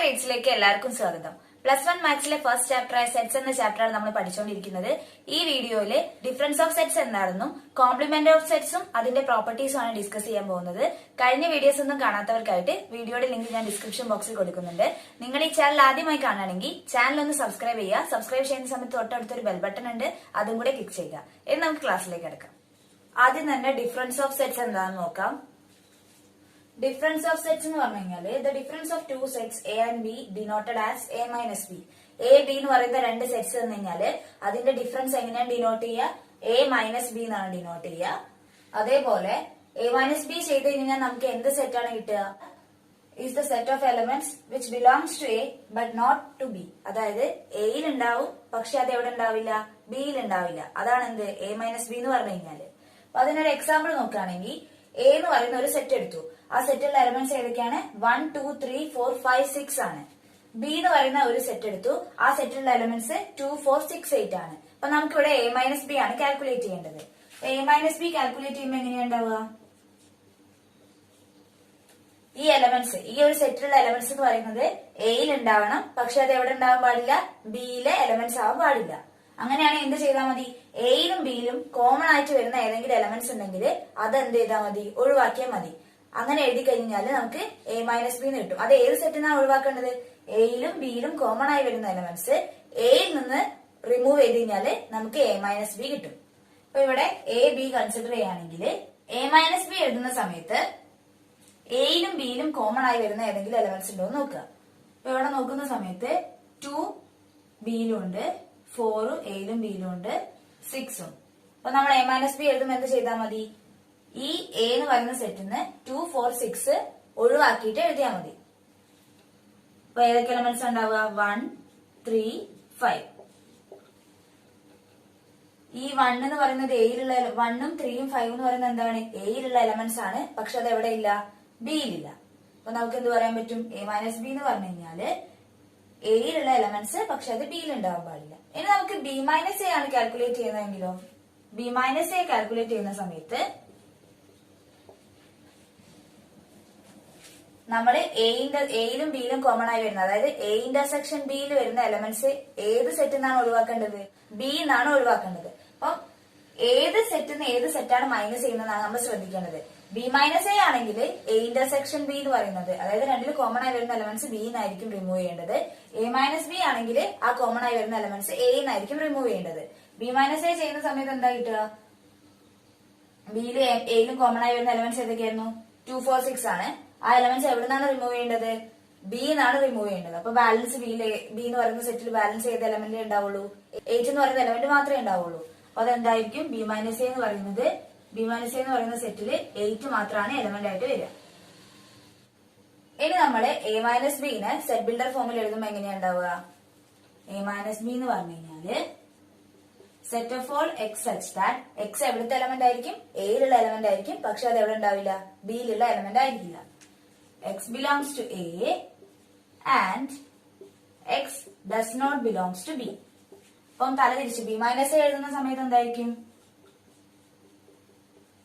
റീഡ്സിലേക്ക് എല്ലാവർക്കും സ്വാഗതം. +1 മാത്സിലെ first ചാപ്റ്ററായ sets എന്ന ചാപ്റ്ററാണ് നമ്മൾ പഠിച്ചുകൊണ്ടിരിക്കുന്നത്. ഈ വീഡിയോയില് ഡിഫറൻസ് ഓഫ് സെറ്റ്സ് എന്താണെന്നും കോംപ്ലിമെന്റ് ഓഫ് സെറ്റ്സും അതിന്റെ പ്രോപ്പർട്ടീസും ആണ് ഡിസ്കസ് ചെയ്യാൻ പോകുന്നത്. കഴിഞ്ഞ വീഡിയോസ് ഒന്നും കാണാത്തവർക്കായിട്ട് വീഡിയോയുടെ ലിങ്ക് ഞാൻ ഡിസ്ക്രിപ്ഷൻ ബോക്സിൽ കൊടുക്കുന്നുണ്ട്. നിങ്ങൾ ഈ ചാനൽ ആദ്യമായി കാണുകയാണെങ്കിൽ ചാനൽ ഒന്ന് സബ്സ്ക്രൈബ് ചെയ്യുക. സബ്സ്ക്രൈബ് ചെയ്യുന്ന സമയത്ത് തൊട്ടടുത്തൊരു ബെൽ ബട്ടൺ ഉണ്ട്, അതും കൂടെ ക്ലിക്ക് ചെയ്യുക. ഇനി നമുക്ക് ക്ലാസ്സിലേക്ക് കിടക്കാം. ആദ്യം തന്നെ ഡിഫറൻസ് ഓഫ് സെറ്റ്സ് എന്താണെന്ന് നോക്കാം. ഡിഫറൻസ് ഓഫ് സെറ്റ്സ് എന്ന് പറഞ്ഞു കഴിഞ്ഞാൽ the difference of two sets A and B denoted as A minus B. A B എന്ന് പറയുന്ന രണ്ട് സെറ്റ്സ് എന്ന് കഴിഞ്ഞാല് അതിന്റെ ഡിഫറൻസ് എങ്ങനെയാണ് ഡിനോട്ട് ചെയ്യുക? എ മൈനസ് ബി എന്നാണ് ഡിനോട്ട് ചെയ്യുക. അതേപോലെ എ മൈനസ് ബി ചെയ്ത് കഴിഞ്ഞാൽ നമുക്ക് എന്ത് സെറ്റാണ് കിട്ടുക? Is the set of elements which belongs to A but not to B. അതായത് എയിൽ ഉണ്ടാവും, പക്ഷെ അത് എവിടെ ഉണ്ടാവില്ല? ബിയിൽ ഉണ്ടാവില്ല. അതാണ് എന്ത് എ മൈനസ് ബി എന്ന് പറഞ്ഞു കഴിഞ്ഞാല്. അപ്പൊ അതിനൊരു എക്സാമ്പിൾ നോക്കുകയാണെങ്കിൽ എ എന്ന് പറയുന്ന ഒരു സെറ്റ് എടുത്തു. ആ സെറ്റിലുള്ള എലമെന്റ്സ് ഏതൊക്കെയാണ്? 1 2 3 4 5 6 ആണ്. ബി എന്ന് പറയുന്ന ഒരു സെറ്റ് എടുത്തു. ആ സെറ്റിലുള്ള എലമെന്റ്സ് 2 4 6 8 ആണ്. അപ്പൊ നമുക്ക് ഇവിടെ എ മൈനസ് ബി ആണ് കാൽക്കുലേറ്റ് ചെയ്യേണ്ടത്. എ മൈനസ് ബി കാൽക്കുലേറ്റ് ചെയ്യുമ്പോൾ എങ്ങനെയാണ് ഉണ്ടാവുക? ഈ എലമെന്റ്സ്, ഈ ഒരു സെറ്റിലുള്ള എലമെന്റ്സ് എന്ന് പറയുന്നത് എയിൽ ഉണ്ടാവണം, പക്ഷെ അത് എവിടെ ഉണ്ടാവാൻ പാടില്ല? ബിയിലെ എലമെന്റ്സ് ആവാൻ പാടില്ല. അങ്ങനെയാണെങ്കിൽ എന്ത് ചെയ്താൽ മതി? എയിലും ബിയിലും കോമൺ ആയിട്ട് വരുന്ന ഏതെങ്കിലും എലമെന്റ്സ് ഉണ്ടെങ്കിൽ അത് എന്ത് ചെയ്താൽ മതി? ഒഴിവാക്കിയാൽ മതി. അങ്ങനെ എഴുതി കഴിഞ്ഞാൽ നമുക്ക് എ മൈനസ് ബി എന്ന് കിട്ടും. അത് ഏത് സെറ്റിനാണ് ഒഴിവാക്കേണ്ടത്? എയിലും ബിയിലും കോമൺ ആയി വരുന്ന എലമെന്റ്സ് എയിൽ നിന്ന് റിമൂവ് ചെയ്ത് കഴിഞ്ഞാൽ നമുക്ക് എ മൈനസ് ബി കിട്ടും. അപ്പൊ ഇവിടെ എ ബി കൺസിഡർ ചെയ്യുകയാണെങ്കിൽ എ മൈനസ് ബി എഴുതുന്ന സമയത്ത് എയിലും ബിയിലും കോമൺ ആയി വരുന്ന ഏതെങ്കിലും എലമെന്റ്സ് ഉണ്ടോ എന്ന് നോക്കുക. അപ്പൊ ഇവിടെ നോക്കുന്ന സമയത്ത് 2 ബിയിലും ഉണ്ട്, 4 എയിലും ബിയിലും ഉണ്ട്, 6ഉം. അപ്പൊ നമ്മൾ എ മൈനസ് ബി എഴുതുമ്പോൾ എന്ത് ചെയ്താൽ മതി? ഈ എ എന്ന് പറയുന്ന സെറ്റിന്ന് 2 4 6 ഒഴിവാക്കിയിട്ട് എഴുതിയാൽ മതി. അപ്പൊ ഏതൊക്കെ എലമെന്റ്സ് ഉണ്ടാവുക? 1 3 5. ഈ 1 എന്ന് പറയുന്നത് എയിലുള്ള 1ഉം 3ഉം 5 എന്ന് പറയുന്നത് എന്താണ്? എയിലുള്ള എലമെന്റ്സ് ആണ്, പക്ഷെ അത് എവിടെ ഇല്ല? ബിയിലില്ല. അപ്പൊ നമുക്ക് എന്ത് പറയാൻ പറ്റും? എ മൈനസ് ബി എന്ന് പറഞ്ഞു കഴിഞ്ഞാല് എയിലുള്ള എലമെന്റ്സ്, പക്ഷെ അത് ബിയിൽ ഉണ്ടാവാൻ പാടില്ല. ഇനി നമുക്ക് ബി മൈനസ് എ ആണ് കാൽക്കുലേറ്റ് ചെയ്യുന്നതെങ്കിലോ? ബി മൈനസ് എ കാൽക്കുലേറ്റ് ചെയ്യുന്ന സമയത്ത് നമ്മൾ എയിലും ബിയിലും കോമൺ ആയി വരുന്നത്, അതായത് എ ഇന്റർസെക്ഷൻ ബിയിൽ വരുന്ന എലമെന്റ്സ് ഏത് സെറ്റിൽ നിന്നാണ് ഒഴിവാക്കേണ്ടത്? ബി എന്നാണ് ഒഴിവാക്കേണ്ടത്. അപ്പം ഏത് സെറ്റിന്ന് ഏത് സെറ്റാണ് മൈനസ് ചെയ്യുന്നതാണ് നമ്മൾ ശ്രദ്ധിക്കേണ്ടത്. ബി മൈനസ് എ ആണെങ്കിൽ എ ഇന്റർസെക്ഷൻ ബി എന്ന് പറയുന്നത്, അതായത് രണ്ടിൽ കോമൺ ആയി വരുന്ന എലമെന്റ്സ് ബി എന്നായിരിക്കും റിമൂവ് ചെയ്യേണ്ടത്. എ മൈനസ് ബി ആണെങ്കിൽ ആ കോമൺ ആയി വരുന്ന എലമെന്റ്സ് എ എന്നായിരിക്കും റിമൂവ് ചെയ്യേണ്ടത്. ബി മൈനസ് എ ചെയ്യുന്ന സമയത്ത് എന്താ കിട്ടുക? ബിയിലും എയിലും കോമൺ ആയി വരുന്ന എലമെന്റ്സ് ഏതൊക്കെയായിരുന്നു? 2 4 6 ആണ്. ആ എലമെന്റ്സ് എവിടെ നിന്നാണ് റിമൂവ് ചെയ്യേണ്ടത്? ബി എന്നാണ് റിമൂവ് ചെയ്യേണ്ടത്. അപ്പൊ ബാലൻസ് ബി എന്ന് പറയുന്ന സെറ്റിൽ ബാലൻസ് ചെയ്ത എലമെന്റ് ഉണ്ടാവുള്ളൂ, 8 എന്ന് പറയുന്ന എലമെന്റ് മാത്രമേ ഉണ്ടാവുള്ളൂ. അപ്പൊ അതെന്തായിരിക്കും? ബി മൈനസ് എ എന്ന് പറയുന്നത്, ബി മൈനസ് എ എന്ന് പറയുന്ന സെറ്റില് 8 മാത്രമാണ് എലമെന്റ് ആയിട്ട് വരിക. ഇനി നമ്മള് എ മൈനസ് ബിനെ സെറ്റ് ബിൽഡർ ഫോമിൽ എഴുതുമ്പോൾ എങ്ങനെയാ ഉണ്ടാവുക? എ മൈനസ് ബി എന്ന് പറഞ്ഞു കഴിഞ്ഞാല് set of all X such that x എവിടുത്തെ എലമെന്റ് ആയിരിക്കും? എയിലുള്ള എലമെന്റ് ആയിരിക്കും, പക്ഷെ അത് എവിടെ ഉണ്ടാവില്ല? ബിയിലുള്ള എലമെന്റ് ആയിരിക്കില്ല. X belongs to A and x does not belongs to B. അപ്പം തലതിരിച്ച് ബി മൈനസ് എ എഴുതുന്ന സമയത്ത് എന്തായിരിക്കും?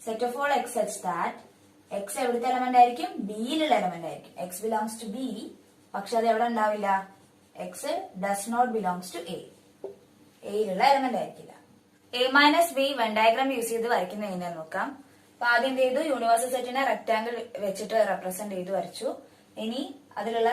Set of all X such that x എവിടുത്തെ എലമെന്റ് ആയിരിക്കും? ബിയിലുള്ള എലമെന്റ് ആയിരിക്കും. എക്സ് ബിലോങ്സ് ടു ബി, പക്ഷെ അത് എവിടെ ഉണ്ടാവില്ല? X does not belongs to A, എയിലുള്ള element ആയിരിക്കില്ല. A minus B when diagram use ചെയ്ത് വരയ്ക്കുന്ന എങ്ങനെയാന്ന് നോക്കാം. അപ്പൊ ആദ്യം എന്ത് ചെയ്തു? യൂണിവേഴ്സൽ സെറ്റിനെ റെക്ടാംഗിൾ വെച്ചിട്ട് റെപ്രസെന്റ് ചെയ്ത് വരച്ചു. ഇനി അതിലുള്ള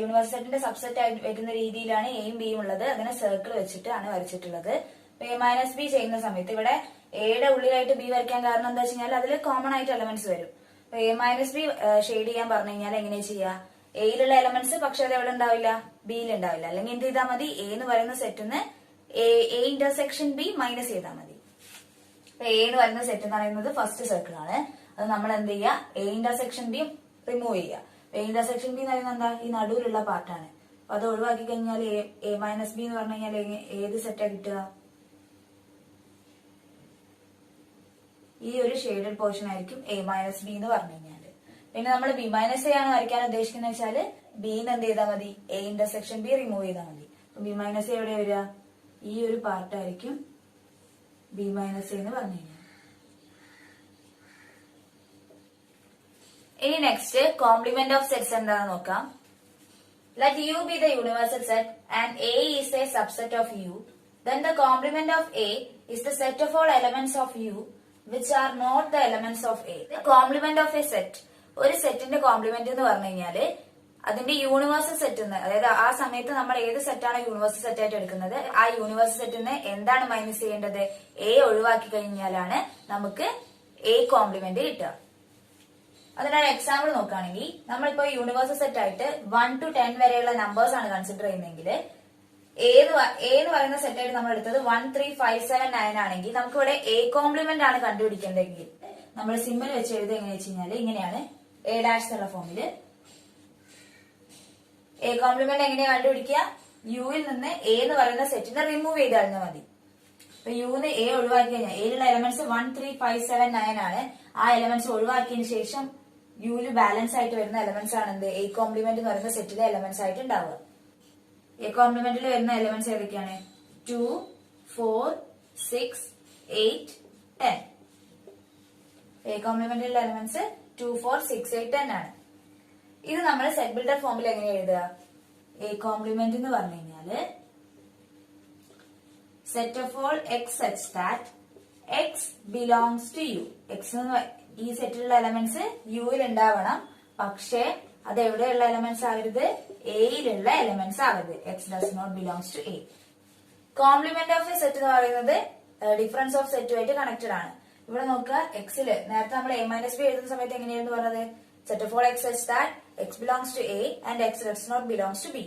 യൂണിവേഴ്സൽ സെറ്റിന്റെ സബ്സെറ്റ് ആയിട്ട് വരുന്ന രീതിയിലാണ് എയും ബിയും ഉള്ളത്. അതിനെ സർക്കിൾ വെച്ചിട്ട് ആണ് വരച്ചിട്ടുള്ളത്. അപ്പൊ എ മൈനസ് ബി ചെയ്യുന്ന സമയത്ത് ഇവിടെ എയുടെ ഉള്ളിലായിട്ട് ബി വരയ്ക്കാൻ കാരണം എന്താ വെച്ച് കഴിഞ്ഞാൽ അതിൽ കോമൺ ആയിട്ട് എലമെന്റ്സ് വരും. അപ്പൊ എ മൈനസ് ബി ഷെയ്ഡ് ചെയ്യാൻ പറഞ്ഞു കഴിഞ്ഞാൽ എങ്ങനെയാ ചെയ്യുക? എയിലുള്ള എലമെന്റ്സ്, പക്ഷെ അത് എവിടെ ഉണ്ടാവില്ല? ബിയിൽ ഉണ്ടാവില്ല. അല്ലെങ്കിൽ എന്ത് ചെയ്താൽ മതി? എ എന്ന് പറയുന്ന സെറ്റിന്ന് എ ഇന്റർസെക്ഷൻ ബി മൈനസ് ചെയ്താൽ മതി. അപ്പൊ എ എന്ന് പറയുന്ന സെറ്റ് എന്ന് പറയുന്നത് ഫസ്റ്റ് സർക്കിൾ ആണ്. അത് നമ്മൾ എന്ത് ചെയ്യുക? എ ഇന്റർസെക്ഷൻ ബി റിമൂവ് ചെയ്യുക. എ ഇന്റർസെക്ഷൻ ബി എന്ന് പറയുന്നത് എന്താ? ഈ നടുവിലുള്ള പാർട്ടാണ്. അപ്പൊ അത് ഒഴിവാക്കി കഴിഞ്ഞാൽ എ മൈനസ് ബി എന്ന് പറഞ്ഞു കഴിഞ്ഞാൽ ഏത് സെറ്റാ കിട്ടുക? ഈ ഒരു ഷെയ്ഡഡ് പോർഷൻ ആയിരിക്കും എ മൈനസ് ബി എന്ന് പറഞ്ഞു കഴിഞ്ഞാല്. പിന്നെ നമ്മൾ ബി മൈനസ് എ ആണ് വരയ്ക്കാൻ ഉദ്ദേശിക്കുന്നത് വെച്ചാല് ബിന്ന് എന്ത് ചെയ്താൽ മതി? എ ഇന്റർസെക്ഷൻ ബി റിമൂവ് ചെയ്താൽ മതി. അപ്പൊ ബി മൈനസ് എ എവിടെ വരിക? ഈ ഒരു പാർട്ടായിരിക്കും ബി മൈനസ് എന്ന് പറഞ്ഞു കഴിഞ്ഞാൽ. ഇനി നെക്സ്റ്റ് കോംപ്ലിമെന്റ് ഓഫ് സെറ്റ്സ് എന്താണെന്ന് നോക്കാം. Let U be the universal set and A is a subset of U. Then the complement of A is the set of all elements of U which are not the elements of A. The complement of a set. ഒരു സെറ്റിന്റെ complement എന്ന് പറഞ്ഞു കഴിഞ്ഞാല് അതിന്റെ universal set അതായത് ആ സമയത്ത് നമ്മൾ ഏത് സെറ്റാണ് യൂണിവേഴ്സൽ സെറ്റ് ആയിട്ട് എടുക്കുന്നത് ആ യൂണിവേഴ്സൽ സെറ്റിന് എന്താണ് മൈനസ് ചെയ്യേണ്ടത് എ ഒഴിവാക്കി കഴിഞ്ഞാലാണ് നമുക്ക് എ കോംപ്ലിമെന്റ് കിട്ടുക. അതിനൊരു എക്സാമ്പിൾ നോക്കുകയാണെങ്കിൽ നമ്മളിപ്പോ യൂണിവേഴ്സൽ സെറ്റ് ആയിട്ട് 1 to 10 വരെയുള്ള നമ്പേഴ്സ് ആണ് കൺസിഡർ ചെയ്യുന്നതെങ്കിൽ എന്ന് പറയുന്ന സെറ്റ് ആയിട്ട് നമ്മൾ എടുത്തത് 1 3 5 7 9 ആണെങ്കിൽ നമുക്ക് ഇവിടെ എ കോംപ്ലിമെന്റ് ആണ് കണ്ടുപിടിക്കേണ്ടതെങ്കിൽ നമ്മൾ സിമ്പിൾ വെച്ച് എഴുതുക എങ്ങനെ വെച്ച് കഴിഞ്ഞാൽ ഇങ്ങനെയാണ് എ ഡാഷ് എന്നുള്ള ഫോമില്. എ കോംപ്ലിമെന്റ് എങ്ങനെയാ കണ്ടുപിടിക്കുക? യുവിൽ നിന്ന് എ എന്ന് പറയുന്ന സെറ്റിനെ റിമൂവ് ചെയ്ത് കഴിഞ്ഞാൽ മതി. അപ്പൊ യുന്ന് എ ഒഴിവാക്കി കഴിഞ്ഞാൽ എയിലുള്ള എലമെന്റ്സ് 1 3 5 7 9 ആണ്. ആ എലമെന്റ്സ് ഒഴിവാക്കിയതിനു ശേഷം യുവിൽ ബാലൻസ് ആയിട്ട് വരുന്ന എലമെന്റ്സ് ആണ് എന്ത് എ കോംപ്ലിമെന്റ് എന്ന് പറയുന്ന സെറ്റിലെ എലമെന്റ്സ് ആയിട്ട് ഉണ്ടാവുക. എ കോംപ്ലിമെന്റിൽ വരുന്ന എലമെന്റ്സ് ഏതൊക്കെയാണ്? 2 4 6 8 10. എ കോംപ്ലിമെന്റിലുള്ള എലമെന്റ്സ് 2 4 6 8 10 ആണ്. ഇത് നമ്മൾ സെറ്റ് ബിൽഡർ ഫോമിൽ എങ്ങനെ എഴുതുക? എ കോംപ്ലിമെന്റ് എന്ന് പറഞ്ഞു കഴിഞ്ഞാല് set of all X such that X belongs to U. X ഈ സെറ്റിലുള്ള എലമെന്റ്സ് യുവിൽ ഉണ്ടാവണം, പക്ഷേ അത് എവിടെയുള്ള എലമെന്റ്സ് ആവരുത്? എയിലുള്ള എലമെന്റ്സ് ആവരുത്. X does not belongs to A. Complement of a set എന്ന് പറയുന്നത് ഡിഫറൻസ് ഓഫ് സെറ്റുമായിട്ട് കണക്റ്റഡ് ആണ്. ഇവിടെ നോക്കുക, എക്സില് നേരത്തെ നമ്മൾ എ മൈനസ് ബി എഴുതുന്ന സമയത്ത് എങ്ങനെയായിരുന്നു പറഞ്ഞത്? Set of all X such that X belongs to A and x does not belongs to B.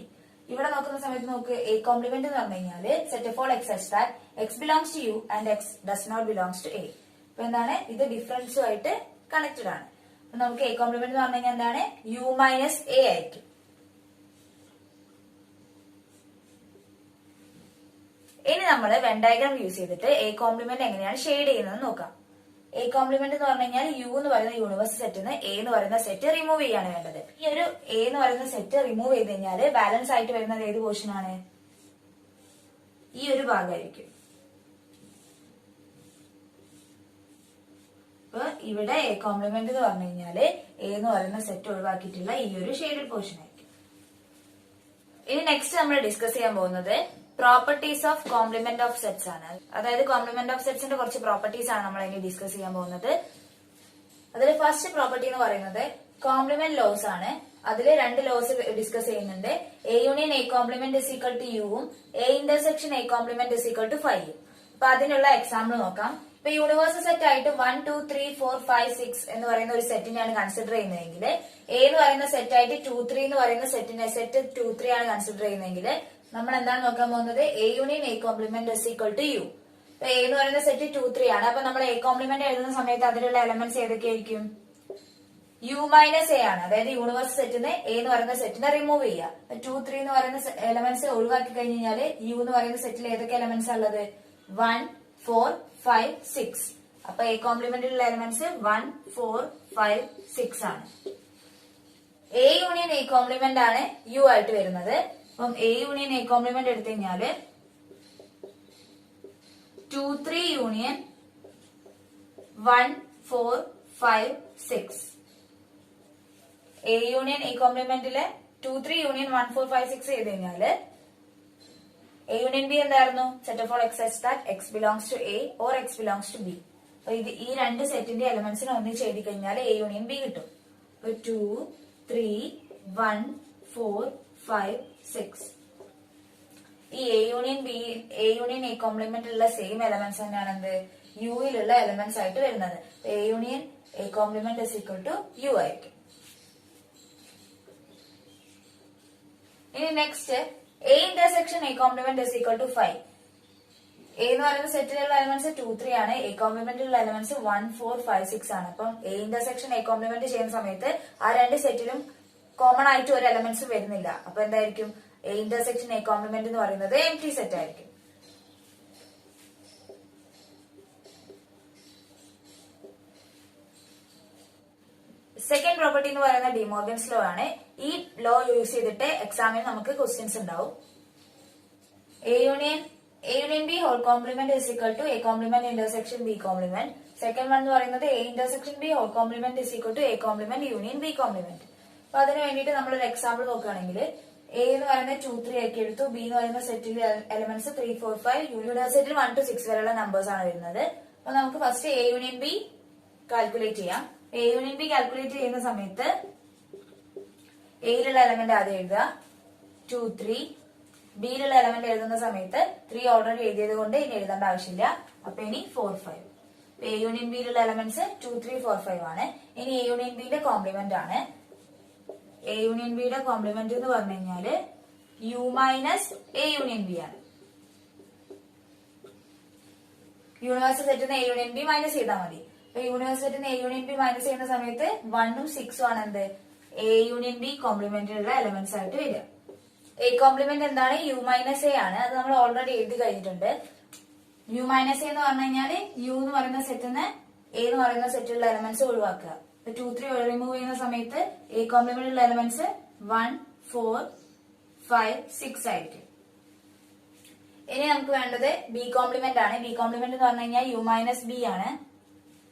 ഇവിടെ നോക്കുന്ന സമയത്ത് നോക്ക്, എ കോംപ്ലിമെന്റ് എന്ന് പറഞ്ഞു കഴിഞ്ഞാല് set of all X such that X belongs to U and x does not belongs to A. അപ്പൊ എന്താണ്? ഇത് ഡിഫറൻസുമായിട്ട് കണക്റ്റഡ് ആണ്. അപ്പൊ നമുക്ക് എ കോംപ്ലിമെന്റ് എന്ന് പറഞ്ഞു കഴിഞ്ഞാൽ എന്താണ്? യു മൈനസ് എ ആയിരിക്കും. ഇനി നമ്മൾ വെൻ ഡയഗ്രാം യൂസ് ചെയ്തിട്ട് എ കോംപ്ലിമെന്റ് എങ്ങനെയാണ് ഷെയ്ഡ് ചെയ്യുന്നത് നോക്കാം. എ കോംപ്ലിമെന്റ് എന്ന് പറഞ്ഞു കഴിഞ്ഞാൽ യു എന്ന് പറയുന്ന യൂണിവേഴ്സൽ സെറ്റിന് എ എന്ന് പറയുന്ന സെറ്റ് റിമൂവ് ചെയ്യാണ് വേണ്ടത്. ഈ ഒരു എ എന്ന് പറയുന്ന സെറ്റ് റിമൂവ് ചെയ്ത് കഴിഞ്ഞാൽ ബാലൻസ് ആയിട്ട് വരുന്നത് ഏത് പോർഷൻ ആണ്? ഈ ഒരു ഭാഗമായിരിക്കും. അപ്പൊ ഇവിടെ എ കോംപ്ലിമെന്റ് എന്ന് പറഞ്ഞു കഴിഞ്ഞാല് എ എന്ന് പറയുന്ന സെറ്റ് ഒഴിവാക്കിയിട്ടുള്ള ഈ ഒരു ഷെയ്ഡഡ് പോർഷൻ ആയിരിക്കും. ഇനി നെക്സ്റ്റ് നമ്മൾ ഡിസ്കസ് ചെയ്യാൻ പോകുന്നത് properties of complement of sets ആണ്. അതായത് കോംപ്ലിമെന്റ് ഓഫ് സെറ്റ്സിന്റെ കുറച്ച് പ്രോപ്പർട്ടീസ് ആണ് നമ്മൾ ഇനി ഡിസ്കസ് ചെയ്യാൻ പോകുന്നത്. അതിൽ ഫസ്റ്റ് പ്രോപ്പർട്ടി എന്ന് പറയുന്നത് കോംപ്ലിമെന്റ് ലോസ് ആണ്. അതിൽ രണ്ട് ലോസ് ഡിസ്കസ് ചെയ്യുന്നുണ്ട്. A union A complement is equal to യുവും A intersection A complement is equal to 5. അപ്പൊ അതിനുള്ള എക്സാമ്പിൾ നോക്കാം. ഇപ്പൊ യൂണിവേഴ്സൽ സെറ്റ് ആയിട്ട് 1 2 3 4 5 6 എന്ന് പറയുന്ന ഒരു സെറ്റിനെയാണ് കൺസിഡർ ചെയ്യുന്നതെങ്കിൽ എ എന്ന് പറയുന്ന സെറ്റ് ആയിട്ട് 2 3 എന്ന് പറയുന്ന സെറ്റ് 2 3 ആണ് കൺസിഡർ ചെയ്യുന്നതെങ്കിൽ നമ്മൾ എന്താണ് നോക്കാൻ പോകുന്നത്? A union A complement is equal to U. അപ്പൊ എ എന്ന് പറയുന്ന സെറ്റ് 2 3 ആണ്. അപ്പൊ നമ്മൾ എ കോംപ്ലിമെന്റ് എഴുതുന്ന സമയത്ത് അതിലുള്ള എലമെന്റ്സ് ഏതൊക്കെയായിരിക്കും? യു മൈനസ് എ ആണ്. അതായത് യൂണിവേഴ്സൽ സെറ്റിന് എ എന്ന് പറയുന്ന സെറ്റിനെ റിമൂവ് ചെയ്യുക. 2 3 എന്ന് പറയുന്ന എലമെന്റ്സ് ഒഴിവാക്കി കഴിഞ്ഞാൽ യു എന്ന് പറയുന്ന സെറ്റിൽ ഏതൊക്കെ എലമെന്റ്സ് ഉള്ളത്? 1 4 5 6. അപ്പൊ എ കോംപ്ലിമെന്റിലുള്ള എലമെന്റ്സ് 1 4 5 6 ആണ്. എ യൂണിയൻ എ കോംപ്ലിമെന്റ് ആണ് യു ആയിട്ട് വരുന്നത്. അപ്പം എ യൂണിയൻ എ കോംപ്ലിമെന്റ് എടുത്തു കഴിഞ്ഞാല് 2 3 യൂണിയൻ 1 4 5 6. എ യൂണിയൻ എ കോംപ്ലിമെന്റില് 2 3 യൂണിയൻ 1 4 5 6 ചെയ്ത് കഴിഞ്ഞാല് എ യൂണിയൻ ബി എന്തായിരുന്നു? Set of all X such that X belongs to A or X belongs to B. അപ്പൊ ഇത് ഈ രണ്ട് സെറ്റിന്റെ എലമെന്റ്സിനെ ഒന്നിച്ച് എഴുതി കഴിഞ്ഞാൽ എ യൂണിയൻ ബി കിട്ടും. 2 3 1 4 5 6. ഈ എ യൂണിയൻ എ കോംപ്ലിമെന്റ് ഉള്ള സെയിം എലമെന്റ്സ് തന്നെയാണ് എന്ത്? യുയിലുള്ള എലമെന്റ്സ് ആയിട്ട് വരുന്നത്. A union A complement is equal to U ആയിരിക്കും. ഇനി next A intersection A complement is equal to 5. A എന്ന് പറയുന്ന സെറ്റിലുള്ള എലമെന്റ്സ് 2 3 ആണ്. എ കോംപ്ലിമെന്റിലുള്ള എലമെന്റ്സ് 1 4 5 6 ആണ്. അപ്പം എ ഇന്റർസെക്ഷൻ എ കോംപ്ലിമെന്റ് ചെയ്യുന്ന സമയത്ത് ആ രണ്ട് സെറ്റിലും കോമൺ ആയിട്ട് ഒരു എലമെന്റ്സ് വരുന്നില്ല. അപ്പൊ എന്തായിരിക്കും? എ ഇന്റർസെക്ഷൻ എ കോംപ്ലിമെന്റ് എന്ന് പറയുന്നത് എംപ്റ്റി സെറ്റ് ആയിരിക്കും. സെക്കൻഡ് പ്രോപ്പർട്ടി എന്ന് പറയുന്നത് ഡിമോർഗൻസ് ലോ ആണ്. ഈ ലോ യൂസ് ചെയ്തിട്ട് എക്സാമിന് നമുക്ക് ക്വസ്റ്റ്യൻസ് ഉണ്ടാവും. A union B whole complement is equal to A complement intersection B complement. Second one എന്ന് പറയുന്നത് A intersection B whole complement is equal to A complement union B complement. അപ്പൊ അതിന് വേണ്ടിയിട്ട് നമ്മളൊരു എക്സാമ്പിൾ നോക്കുകയാണെങ്കിൽ എ എന്ന് പറയുന്നത് 2, 3 ആക്കി എടുത്തു. ബി എന്ന് പറയുന്ന സെറ്റിലെ എലമെന്റ്സ് 3, 4, 5. യൂണിവേഴ്സിറ്റിയിൽ 1 to 6 വരെയുള്ള നമ്പേഴ്സ് ആണ് വരുന്നത്. അപ്പൊ നമുക്ക് first A union B calculate ചെയ്യാം. എ യൂണിയൻ ബി കാൽക്കുലേറ്റ് ചെയ്യുന്ന സമയത്ത് എയിലുള്ള എലമെന്റ് ആദ്യം എഴുതുക, 2, 3. ബിയിലുള്ള എലമെന്റ് എഴുതുന്ന സമയത്ത് 3 ഓൾറെഡി എഴുതിയത് കൊണ്ട് ഇനി എഴുതേണ്ട ആവശ്യമില്ല. അപ്പൊ ഇനി 4, 5. എ യൂണിയൻ ബിയിലുള്ള എലമെന്റ്സ് 2, 3, 4, 5 ആണ്. ഇനി എ യൂണിയൻ ബിയുടെ കോംപ്ലിമെന്റ് ആണ്. എ യൂണിയൻ ബിയുടെ കോംപ്ലിമെന്റ് എന്ന് പറഞ്ഞു കഴിഞ്ഞാല് U minus A union B ആണ്. യൂണിവേഴ്സൽ സെറ്റിന് എ യൂണിയൻ ബി മൈനസ് ചെയ്താൽ മതി. അപ്പൊ യൂണിവേഴ്സൽ സെറ്റിന് എ യൂണിയൻ ബി മൈനസ് ചെയ്യുന്ന സമയത്ത് 1ഉം 6ഉം ആണ് എന്ത് എ യൂണിയൻ ബി കോംപ്ലിമെന്റിലുള്ള എലമെന്റ്സ് ആയിട്ട് വരിക. എ കോംപ്ലിമെന്റ് എന്താണ്? യു മൈനസ് എ ആണ്. അത് നമ്മൾ ഓൾറെഡി എഴുതി കഴിഞ്ഞിട്ടുണ്ട്. യു മൈനസ് എ എന്ന് പറഞ്ഞു കഴിഞ്ഞാല് യു എന്ന് പറയുന്ന സെറ്റിന് എ എന്ന് പറയുന്ന സെറ്റിലുള്ള എലമെന്റ്സ് ഒഴിവാക്കുക. 2, 3 റിമൂവ് ചെയ്യുന്ന സമയത്ത് എ കോംപ്ലിമെന്റ് ഉള്ള എലമെന്റ്സ് 1, 4, 5, 6 ആയിരിക്കും. ഇനി നമുക്ക് വേണ്ടത് ബി കോംപ്ലിമെന്റ് ആണ്. ബി കോംപ്ലിമെന്റ് എന്ന് പറഞ്ഞു കഴിഞ്ഞാൽ യു മൈനസ് ബി ആണ്.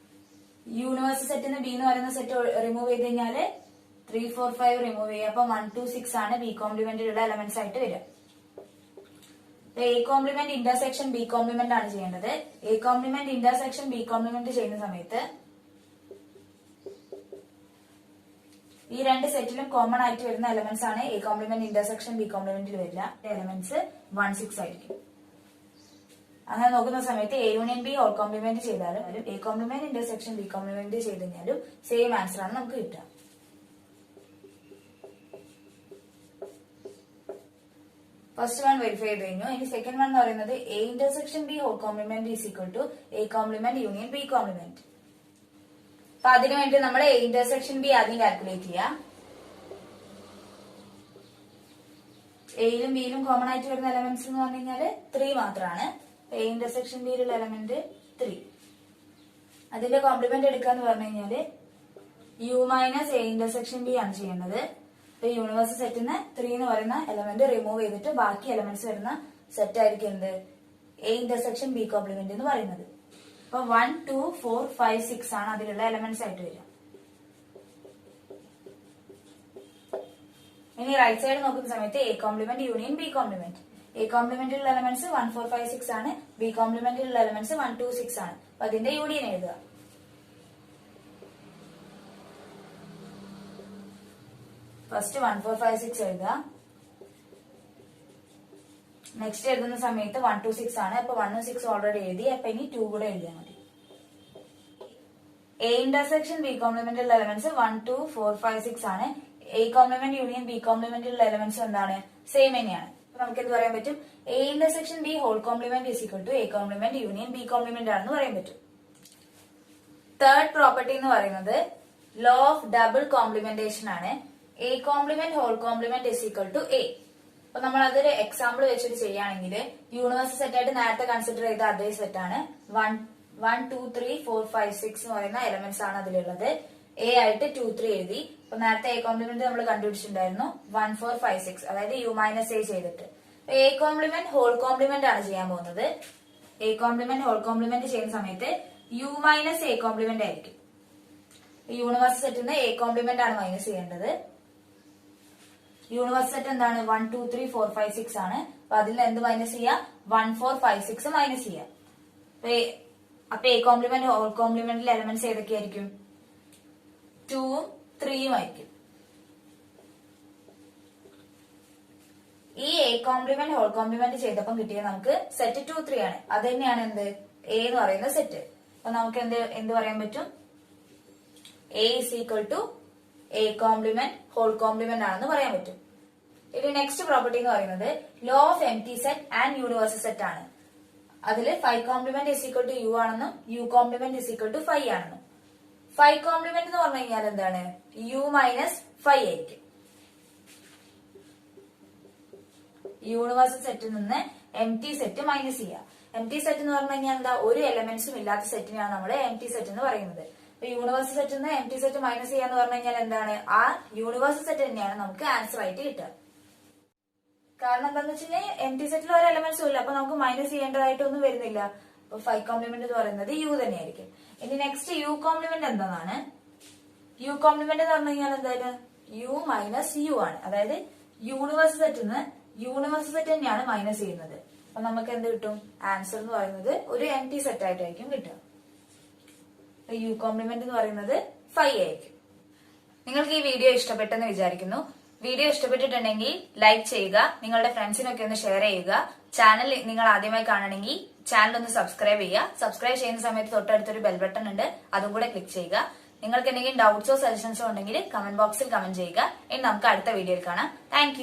യൂണിവേഴ്സൽ സെറ്റിന് ബി എന്ന് പറയുന്ന സെറ്റ് റിമൂവ് ചെയ്ത് കഴിഞ്ഞാല് 3, 4, 5 റിമൂവ് ചെയ്യുക. അപ്പൊ 1, 2, 6 ആണ് ബി കോംപ്ലിമെന്റിലുള്ള എലമെന്റ്സ് ആയിട്ട് വരിക. A complement intersection B complement ആണ് ചെയ്യേണ്ടത്. A complement intersection B complement ചെയ്യുന്ന സമയത്ത് ഈ രണ്ട് സെറ്റിലും കോമൺ ആയിട്ട് വരുന്ന എലമെന്റ്സ് ആണ് എ കോംപ്ലിമെന്റ് ഇന്റർസെക്ഷൻ ബി കോംപ്ലിമെന്റിൽ വരില്ല. എലമെന്റ്സ് 1, 6 ആയിരിക്കും. അങ്ങനെ നോക്കുന്ന സമയത്ത് A union B whole complement ചെയ്താലും A complement intersection B complement ചെയ്ത് കഴിഞ്ഞാലും സെയിം ആൻസർ ആണ് നമുക്ക് കിട്ടുക. ഫസ്റ്റ് വൺ വെരിഫൈ ചെയ്ത് കഴിഞ്ഞു. ഇനി സെക്കൻഡ് വൺ എന്ന് പറയുന്നത് A intersection B whole complement is equal to A complement union B complement. അപ്പൊ അതിനുവേണ്ടി നമ്മൾ എ ഇന്റർസെക്ഷൻ ബി ആദ്യം കാൽക്കുലേറ്റ് ചെയ്യാം. എയിലും ബിയിലും കോമൺ ആയിട്ട് വരുന്ന എലമെന്റ്സ് എന്ന് പറഞ്ഞു കഴിഞ്ഞാല് 3 മാത്രമാണ്. എ ഇന്റർസെക്ഷൻ ബിയിലുള്ള എലമെന്റ് 3. അതിന്റെ കോംപ്ലിമെന്റ് എടുക്കാന്ന് പറഞ്ഞു കഴിഞ്ഞാല് U minus A intersection B ആണ് ചെയ്യേണ്ടത്. യൂണിവേഴ്സൽ സെറ്റിന് 3 എന്ന് പറയുന്ന എലമെന്റ് റിമൂവ് ചെയ്തിട്ട് ബാക്കി എലമെന്റ്സ് വരുന്ന സെറ്റ് ആയിരിക്കും എന്ത് എ ഇന്റർസെക്ഷൻ ബി കോംപ്ലിമെന്റ് എന്ന് പറയുന്നത്. അപ്പൊ 1, 2, 4, 5, 6 ആണ് അതിലുള്ള എലമെന്റ്സ് ആയിട്ട് വരിക. ഇനി റൈറ്റ് സൈഡ് നോക്കുന്ന സമയത്ത് A complement union B complement. A കോംപ്ലിമെന്റിലുള്ള എലമെന്റ്സ് 1, 4, 5, 6 ആണ്. ബി കോംപ്ലിമെന്റിലുള്ള എലമെന്റ്സ് 1, 2, 6 ആണ്. അപ്പൊ അതിന്റെ യൂണിയൻ എഴുതുക. ഫസ്റ്റ് 1, 4, 5, 6 എഴുതുക. നെക്സ്റ്റ് എഴുതുന്ന സമയത്ത് 1, 2, 6 ആണ്. അപ്പൊ 1ഉം 6 ഓൾറെഡി എഴുതി. അപ്പൊ ഇനി 2 കൂടെ എഴുതിയാൽ മതി. എ ഇന്റർസെക്ഷൻ ബി കോംപ്ലിമെന്റിലുള്ള എലമെന്റ്സ് 1, 2, 4, 5, 6 ആണ്. എ കോംപ്ലിമെന്റ് യൂണിയൻ ബി കോംപ്ലിമെന്റിലുള്ള എലമെന്റ്സ് എന്താണ്? സെയിം തന്നെയാണ്. അപ്പൊ നമുക്ക് എന്ത് പറയാൻ പറ്റും? A intersection B whole complement is equal to A complement union B complement ആണെന്ന് പറയാൻ പറ്റും. തേർഡ് പ്രോപ്പർട്ടി എന്ന് പറയുന്നത് ലോ ഓഫ് ഡബിൾ കോംപ്ലിമെന്റേഷൻ ആണ്. A complement whole complement is equal to A. അപ്പൊ നമ്മൾ അതൊരു എക്സാമ്പിൾ വെച്ചിട്ട് ചെയ്യുകയാണെങ്കിൽ യൂണിവേഴ്സൽ സെറ്റ് ആയിട്ട് നേരത്തെ കൺസിഡർ ചെയ്ത അതേ സെറ്റ് ആണ്. 1, 2, 3, 4, 5, 6 എന്ന് പറയുന്ന എലമെന്റ്സ് ആണ് അതിലുള്ളത്. എ ആയിട്ട് 2, 3 എഴുതി. അപ്പൊ നേരത്തെ എ കോംപ്ലിമെന്റ് നമ്മൾ കണ്ടുപിടിച്ചിട്ടുണ്ടായിരുന്നു 1, 4, 5, 6, അതായത് യു മൈനസ് എ ചെയ്തിട്ട്. എ കോംപ്ലിമെന്റ് ഹോൾ കോംപ്ലിമെന്റ് ആണ് ചെയ്യാൻ പോകുന്നത്. എ കോംപ്ലിമെന്റ് ഹോൾ കോംപ്ലിമെന്റ് ചെയ്യുന്ന സമയത്ത് യു മൈനസ് എ കോംപ്ലിമെന്റ് ആയിരിക്കും. യൂണിവേഴ്സൽ സെറ്റിന് എ കോംപ്ലിമെന്റ് ആണ് മൈനസ് ചെയ്യേണ്ടത്. യൂണിവേഴ്സൽ സെറ്റ് എന്താണ്? 1, 2, 3, 4, 5, 6 ആണ്. അപ്പൊ അതിൽ എന്ത് മൈനസ് ചെയ്യാം? 1, 4, 5, 6 മൈനസ് ചെയ്യാം. അപ്പൊ എ കോംപ്ലിമെന്റ് ഹോൾ കോംപ്ലിമെന്റിൽ എലമെന്റ്സ് ഏതൊക്കെയായിരിക്കും? 2ഉം 3ഉം ആയിരിക്കും. ഈ എ കോംപ്ലിമെന്റ് ഹോൾ കോംപ്ലിമെന്റ് ചെയ്തപ്പം കിട്ടിയത് നമുക്ക് സെറ്റ് 2, 3 ആണ്. അത് തന്നെയാണ് എന്ത് എ എന്ന് പറയുന്ന സെറ്റ്. അപ്പൊ നമുക്ക് എന്ത് പറയാൻ പറ്റും? A is equal to A complement whole complement ആണെന്ന് പറയാൻ പറ്റും. ഇനി നെക്സ്റ്റ് പ്രോപ്പർട്ടി എന്ന് പറയുന്നത് law of empty set and universal set ആണ്. അതിൽ 5 complement is equal to U ആണെന്നും U complement is equal to 5 ആണെന്നും. 5 കോംപ്ലിമെന്റ് എന്ന് പറഞ്ഞു കഴിഞ്ഞാൽ എന്താണ്? യു മൈനസ് 5 ആയിരിക്കും. യൂണിവേഴ്സൽ സെറ്റിൽ നിന്ന് എംപ്റ്റി സെറ്റ് മൈനസ് ചെയ്യുക. എംപ്റ്റി സെറ്റ് എന്ന് പറഞ്ഞു കഴിഞ്ഞാൽ എന്താ? ഒരു എലമെന്റ്സും ഇല്ലാത്ത സെറ്റിനെയാണ് നമ്മൾ എംപ്റ്റി സെറ്റ് എന്ന് പറയുന്നത്. യൂണിവേഴ്സൽ സെറ്റിൽ നിന്ന് എംപ്റ്റി സെറ്റ് മൈനസ് ചെയ്യാന്ന് പറഞ്ഞു കഴിഞ്ഞാൽ എന്താണ്? ആ യൂണിവേഴ്സൽ സെറ്റ് തന്നെയാണ് നമുക്ക് ആൻസർ ആയിട്ട് കിട്ടുക. കാരണം എന്താന്ന് വെച്ച് കഴിഞ്ഞാൽ എംപ്റ്റി സെറ്റിൽ ഒരു എലമെന്റ്സും ഇല്ല. അപ്പൊ നമുക്ക് മൈനസ് ചെയ്യേണ്ടതായിട്ടൊന്നും വരുന്നില്ല. അപ്പൊ 5 കോംപ്ലിമെന്റ് എന്ന് പറയുന്നത് യു തന്നെയായിരിക്കും. ഇനി നെക്സ്റ്റ് യു കോംപ്ലിമെന്റ് എന്താണ്? യു കോംപ്ലിമെന്റ് എന്ന് പറഞ്ഞു കഴിഞ്ഞാൽ എന്തായാലും യു മൈനസ് യു ആണ്. അതായത് യൂണിവേഴ്സൽ സെറ്റിൽ നിന്ന് യൂണിവേഴ്സൽ സെറ്റ് തന്നെയാണ് മൈനസ് ചെയ്യുന്നത്. അപ്പൊ നമുക്ക് എന്ത് കിട്ടും? ആൻസർ എന്ന് പറയുന്നത് ഒരു എം ടി സെറ്റ് ആയിട്ടായിരിക്കും കിട്ടുക. യു കോംപ്ലിമെന്റ് എന്ന് പറയുന്നത് 5 ആയിരിക്കും. നിങ്ങൾക്ക് ഈ വീഡിയോ ഇഷ്ടപ്പെട്ടെന്ന് വിചാരിക്കുന്നു. വീഡിയോ ഇഷ്ടപ്പെട്ടിട്ടുണ്ടെങ്കിൽ ലൈക്ക് ചെയ്യുക, നിങ്ങളുടെ ഫ്രണ്ട്സിനൊക്കെ ഒന്ന് ഷെയർ ചെയ്യുക. ചാനൽ നിങ്ങൾ ആദ്യമായി കാണണമെങ്കിൽ ചാനൽ ഒന്ന് സബ്സ്ക്രൈബ് ചെയ്യുക. സബ്സ്ക്രൈബ് ചെയ്യുന്ന സമയത്ത് തൊട്ടടുത്തൊരു ബെൽ ബട്ടൺ ഉണ്ട്, അതും കൂടെ ക്ലിക്ക് ചെയ്യുക. നിങ്ങൾക്ക് എന്തെങ്കിലും ഡൗട്ട്സോ സജഷൻസോ ഉണ്ടെങ്കിൽ കമന്റ് ബോക്സിൽ കമന്റ് ചെയ്യുക. ഇനി നമുക്ക് അടുത്ത വീഡിയോയിൽ കാണാം. താങ്ക്